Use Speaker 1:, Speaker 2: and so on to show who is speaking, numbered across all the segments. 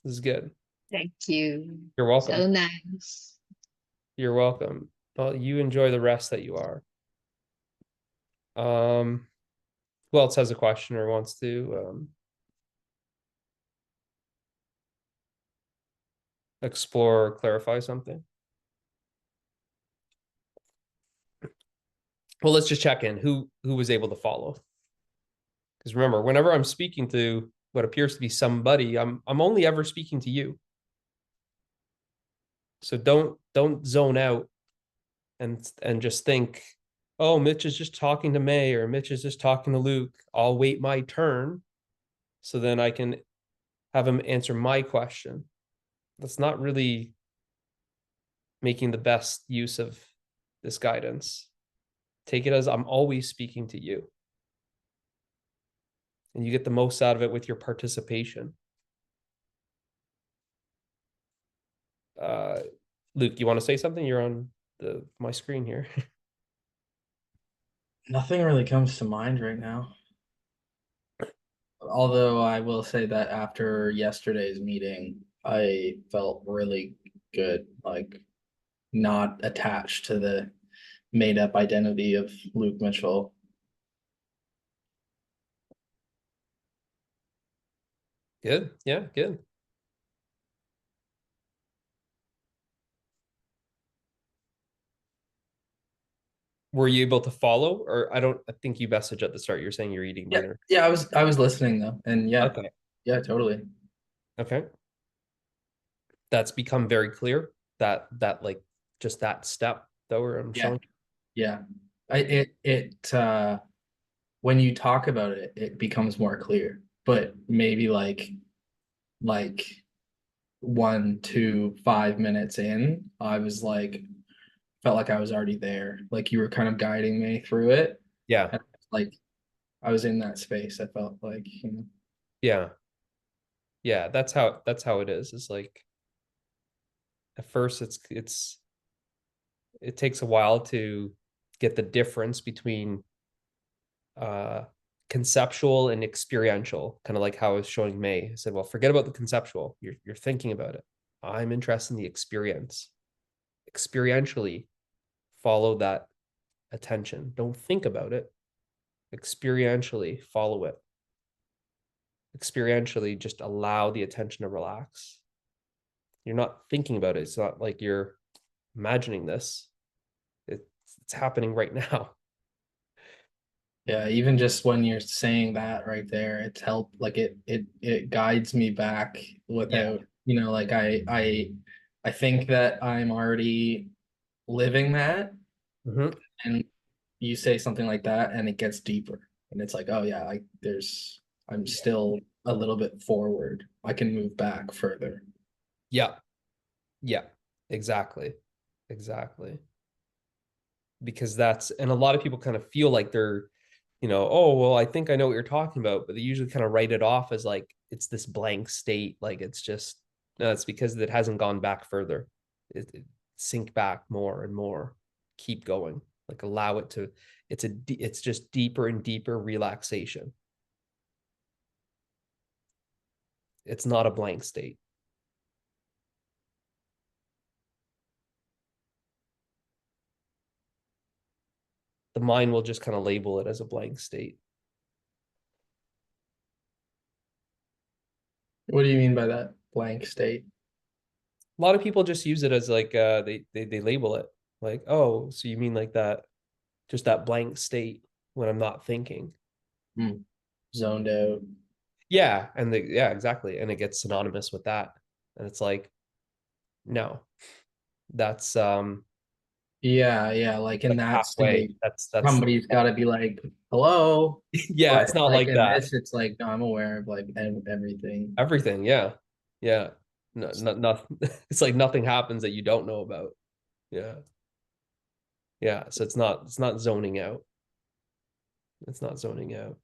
Speaker 1: This is good.
Speaker 2: Thank you.
Speaker 1: You're welcome.
Speaker 2: So nice.
Speaker 1: You're welcome. Well, you enjoy the rest that you are. Who else has a question or wants to explore or clarify something? Well, let's just check in. Who was able to follow? Because remember, whenever I'm speaking to what appears to be somebody, I'm only ever speaking to you. So don't zone out and just think, oh, Mitch is just talking to May or Mitch is just talking to Luke. I'll wait my turn so then I can have him answer my question. That's not really making the best use of this guidance. Take it as I'm always speaking to you. And you get the most out of it with your participation. Luke, you want to say something? You're on my screen here.
Speaker 3: Nothing really comes to mind right now. Although I will say that after yesterday's meeting, I felt really good, like not attached to the made up identity of Luke Mitchell.
Speaker 1: Good. Yeah, good. Were you able to follow? Or I think you messaged at the start. You're saying you're eating
Speaker 3: Yeah,
Speaker 1: dinner.
Speaker 3: yeah, I was listening though, and yeah,
Speaker 1: Okay.
Speaker 3: yeah, totally.
Speaker 1: Okay. That's become very clear that like just that step that we're I'm
Speaker 3: Yeah,
Speaker 1: showing.
Speaker 3: yeah. It when you talk about it, it becomes more clear. But maybe like 1 to 5 minutes in, I was like felt like I was already there. Like you were kind of guiding me through it.
Speaker 1: Yeah.
Speaker 3: And like I was in that space. I felt like,
Speaker 1: Yeah. Yeah. That's how it is. It's like at first it takes a while to get the difference between uh conceptual and experiential, kind of like how I was showing May. I said, well, forget about the conceptual. You're thinking about it. I'm interested in the experience. Experientially follow that attention. Don't think about it. Experientially follow it. Experientially just allow the attention to relax. You're not thinking about it. It's not like you're imagining this. It's happening right now.
Speaker 3: yeah, even just when you're saying that right there, it's helped. Like it guides me back
Speaker 1: Yeah.
Speaker 3: without, like I think that I'm already living that,
Speaker 1: Mm-hmm.
Speaker 3: and you say something like that, and it gets deeper, and it's like, oh yeah, I'm
Speaker 1: Yeah.
Speaker 3: still a little bit forward. I can move back further.
Speaker 1: Yeah. Yeah. Exactly. Exactly. Because that's, and a lot of people kind of feel like they're, oh, well, I think I know what you're talking about, but they usually kind of write it off as like it's this blank state. Like it's just, no, it's because it hasn't gone back further. It sink back more and more, keep going, like allow it to, it's just deeper and deeper relaxation. It's not a blank state. The mind will just kind of label it as a blank state.
Speaker 3: What do you mean by that blank state?
Speaker 1: A lot of people just use it as like they label it like, oh, so you mean like that, just that blank state when I'm not thinking.
Speaker 3: Hmm. Zoned out.
Speaker 1: Yeah, and yeah, exactly, and it gets synonymous with that, and it's like, no, that's
Speaker 3: Yeah, yeah. Like in
Speaker 1: like
Speaker 3: that
Speaker 1: halfway.
Speaker 3: state,
Speaker 1: That's
Speaker 3: somebody's got to be like, "Hello,"
Speaker 1: yeah,
Speaker 3: but
Speaker 1: it's not
Speaker 3: like
Speaker 1: like
Speaker 3: in
Speaker 1: that.
Speaker 3: this, it's like, no, I'm aware of like everything.
Speaker 1: Everything, yeah, yeah, no, nothing. It's like nothing happens that you don't know about. Yeah, yeah. So it's not zoning out. It's not zoning out.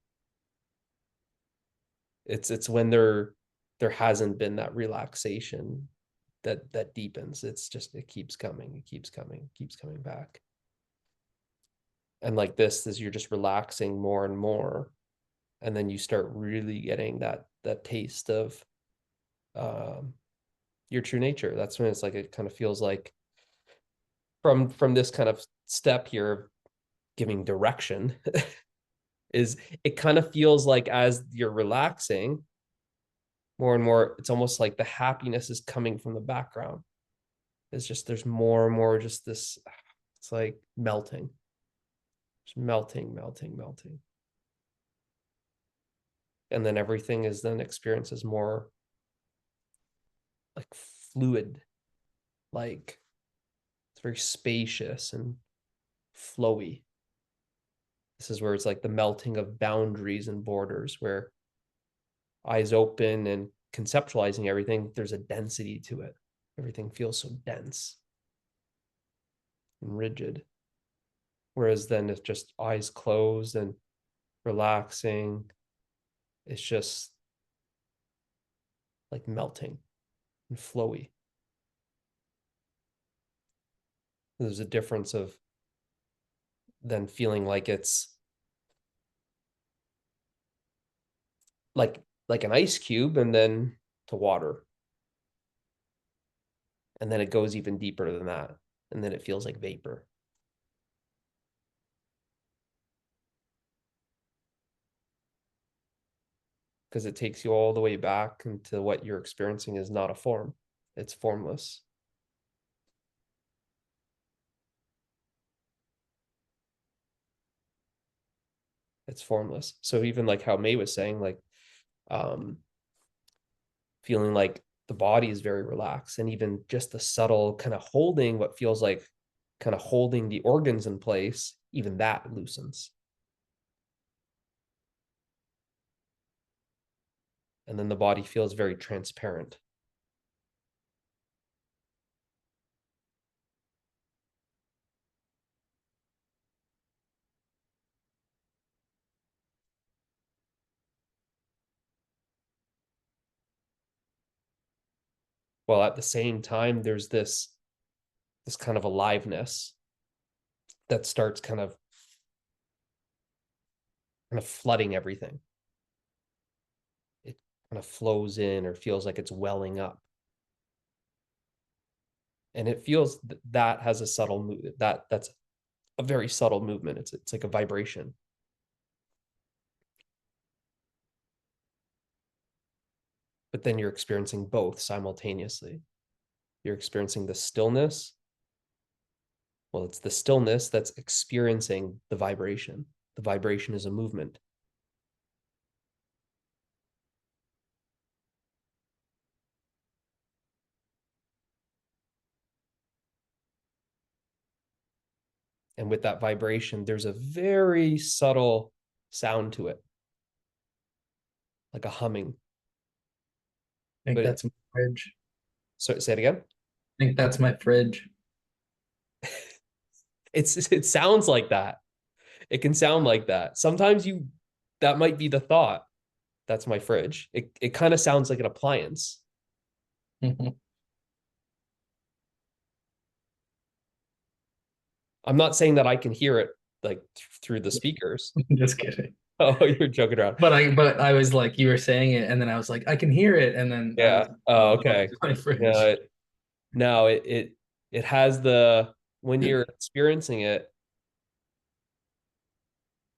Speaker 1: It's when there hasn't been that relaxation that deepens. It's just it keeps coming, it keeps coming, it keeps coming back. And like this is you're just relaxing more and more, and then you start really getting that taste of your true nature. That's when it's like, it kind of feels like from this kind of step here, giving direction, is it kind of feels like as you're relaxing more and more, it's almost like the happiness is coming from the background. It's just, there's more and more just this, it's like melting, just melting, melting, melting. And then everything is then experiences more like fluid, like it's very spacious and flowy. This is where it's like the melting of boundaries and borders, where eyes open and conceptualizing everything, there's a density to it. Everything feels so dense and rigid. Whereas then it's just eyes closed and relaxing. It's just like melting and flowy. There's a difference of then feeling like it's like an ice cube and then to water. And then it goes even deeper than that. And then it feels like vapor. Because it takes you all the way back into what you're experiencing is not a form. It's formless. It's formless. So even like how May was saying, like feeling like the body is very relaxed, and even just the subtle kind of holding what feels like kind of holding the organs in place, even that loosens. And then the body feels very transparent. While at the same time, there's this kind of aliveness that starts kind of flooding everything. It kind of flows in or feels like it's welling up. And it feels that has a subtle movement. That's a very subtle movement. It's like a vibration. But then you're experiencing both simultaneously. You're experiencing the stillness. Well, it's the stillness that's experiencing the vibration. The vibration is a movement. And with that vibration, there's a very subtle sound to it, like a humming.
Speaker 3: I think
Speaker 1: But
Speaker 3: that's my fridge.
Speaker 1: So say it again.
Speaker 3: I think that's my fridge.
Speaker 1: It sounds like that. It can sound like that. Sometimes that might be the thought. That's my fridge. It kind of sounds like an appliance. I'm not saying that I can hear it like through the speakers.
Speaker 3: Just kidding.
Speaker 1: Oh, you're joking around.
Speaker 3: But I was like, you were saying it, and then I was like, I can hear it, and then I was
Speaker 1: Yeah. Oh, okay.
Speaker 3: it's my fridge.
Speaker 1: No, it has when you're experiencing it,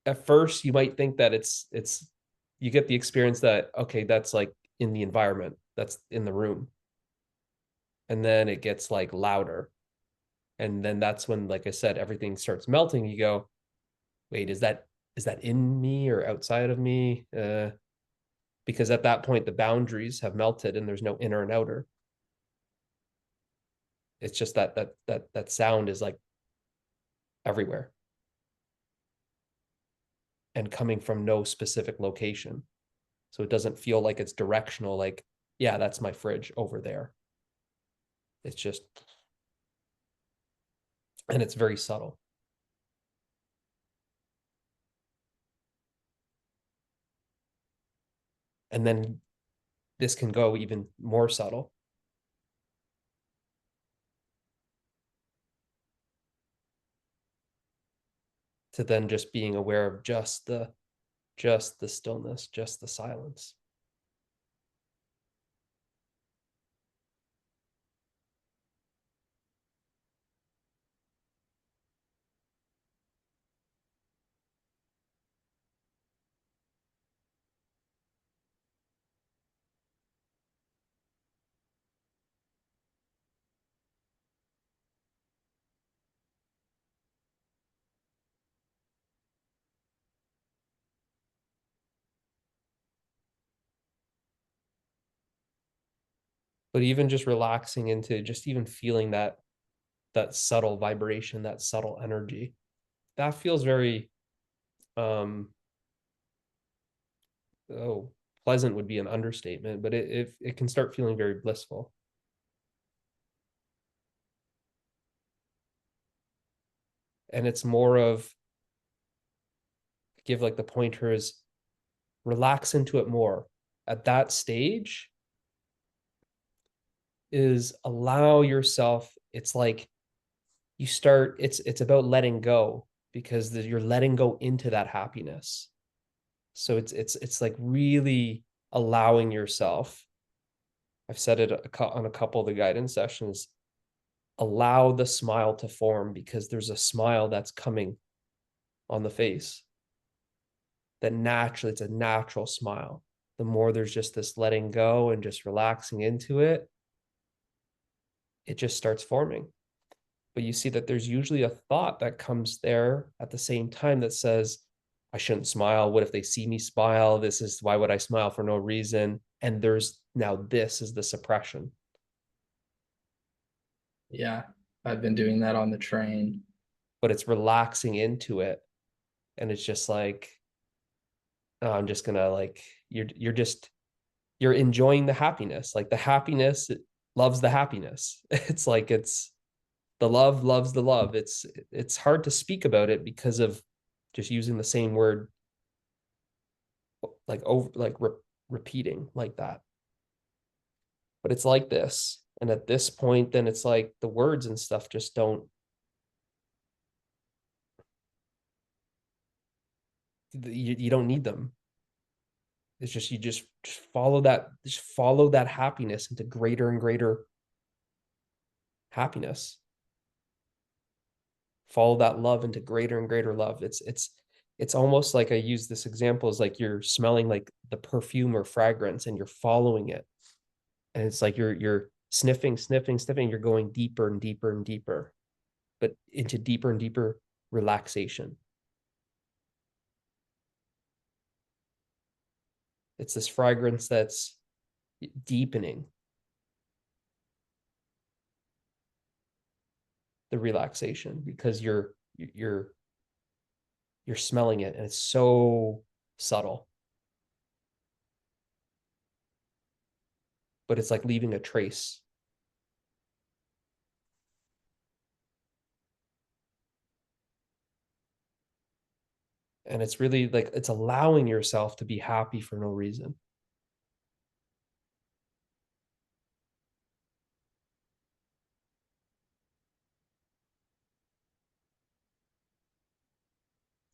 Speaker 1: at first you might think that it's you get the experience that, okay, that's like in the environment, that's in the room. And then it gets like louder. And then that's when, like I said, everything starts melting. You go, wait, is that in me or outside of me? Because at that point the boundaries have melted and there's no inner and outer. It's just that sound is like everywhere and coming from no specific location. So it doesn't feel like it's directional, like, yeah, that's my fridge over there. It's just, and it's very subtle. And then this can go even more subtle. To then just being aware of just the stillness, just the silence. But even just relaxing into just even feeling that subtle vibration, that subtle energy, that feels very oh, pleasant would be an understatement, but it can start feeling very blissful. And it's more of, give like the pointer is relax into it more. At that stage is allow yourself, it's like you start, it's about letting go, because you're letting go into that happiness. So it's like really allowing yourself. I've said it on a couple of the guidance sessions, allow the smile to form, because there's a smile that's coming on the face that naturally, it's a natural smile. The more there's just this letting go and just relaxing into it, it just starts forming. But you see that there's usually a thought that comes there at the same time that says, I shouldn't smile. What if they see me smile? This is, why would I smile for no reason? And there's now, this is the suppression.
Speaker 3: Yeah, I've been doing that on the train.
Speaker 1: But it's relaxing into it. And it's just like, oh, I'm just gonna like, you're enjoying the happiness. Like the happiness loves the happiness. It's like, it's the love loves the love. It's hard to speak about it because of just using the same word, like over, like repeating like that. But it's like this. And at this point, then it's like the words and stuff just don't, you don't need them. It's just, you just follow that happiness into greater and greater happiness. Follow that love into greater and greater love. It's almost like, I use this example, is like you're smelling like the perfume or fragrance and you're following it. And it's like you're sniffing, you're going deeper and deeper and deeper, but into deeper and deeper relaxation. It's this fragrance that's deepening the relaxation, because you're smelling it, and it's so subtle, but it's like leaving a trace. And it's really like, it's allowing yourself to be happy for no reason.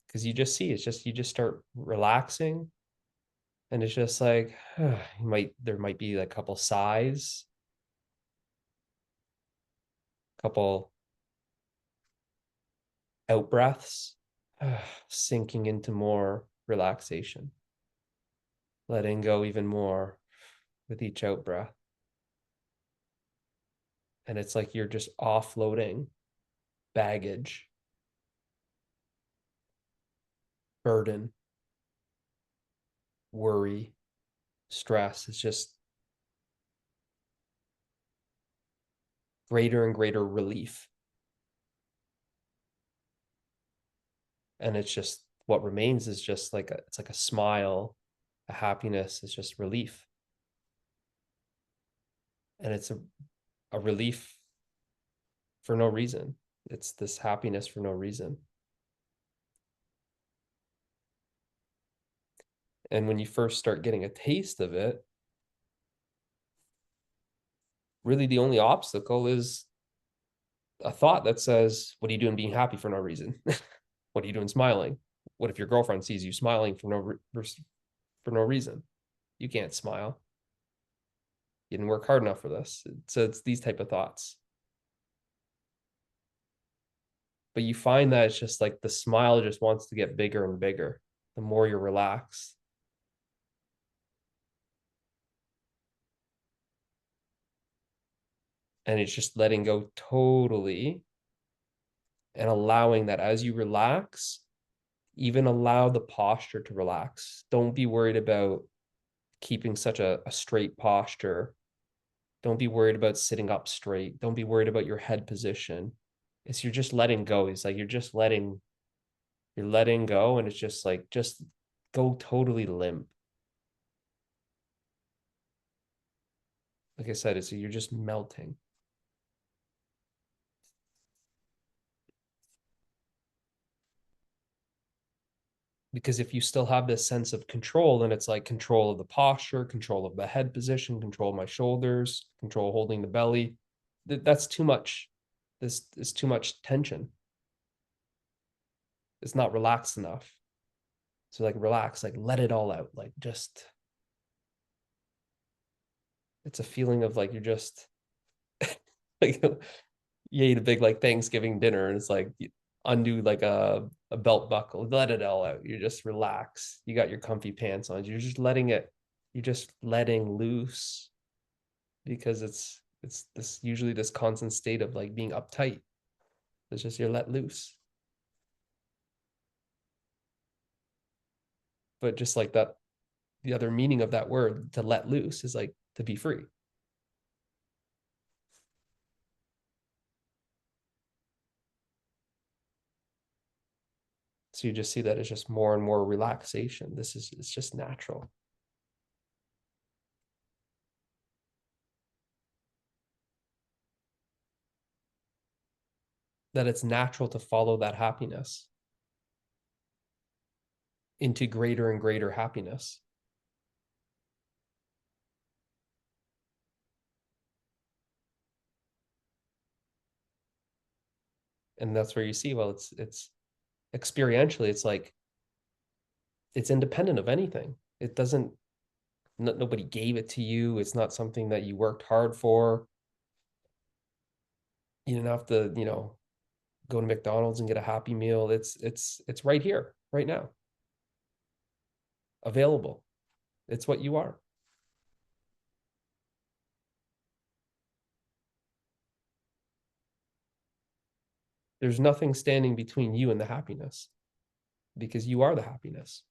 Speaker 1: Because you just see, it's just, you just start relaxing, and it's just like, there might be like a couple sighs, couple out breaths, sinking into more relaxation, letting go even more with each out breath. And it's like you're just offloading baggage, burden, worry, stress. It's just greater and greater relief. And it's just, what remains is just like it's like a smile, a happiness. It's just relief. And it's a relief for no reason. It's this happiness for no reason. And when you first start getting a taste of it, really the only obstacle is a thought that says, what are you doing being happy for no reason? What are you doing smiling? What if your girlfriend sees you smiling for no reason? You can't smile. You didn't work hard enough for this. So it's these type of thoughts. But you find that it's just like the smile just wants to get bigger and bigger the more you're relaxed. And it's just letting go totally, and allowing that as you relax, even allow the posture to relax. Don't be worried about keeping such a straight posture. Don't be worried about sitting up straight. Don't be worried about your head position. It's you're just letting go. It's like you're letting go, and it's just like, just go totally limp. Like I said, it's you're just melting. Because if you still have this sense of control, then it's like control of the posture, control of the head position, control of my shoulders, control holding the belly. That's too much. This is too much tension. It's not relaxed enough. So like relax, like let it all out. Like just, it's a feeling of like you're just like you ate a big like Thanksgiving dinner and it's like you undo like a belt buckle, let it all out. You just relax. You got your comfy pants on. You're just letting it, you're just letting loose, because it's this usually this constant state of like being uptight. It's just you're let loose. But just like that, the other meaning of that word, to let loose, is like to be free. So you just see that it's just more and more relaxation. It's just natural. That it's natural to follow that happiness into greater and greater happiness. And that's where you see, well, it's experientially, it's like it's independent of anything. It doesn't, nobody gave it to you. It's not something that you worked hard for. You didn't have to, go to McDonald's and get a Happy Meal. It's right here, right now, available. It's what you are. There's nothing standing between you and the happiness, because you are the happiness.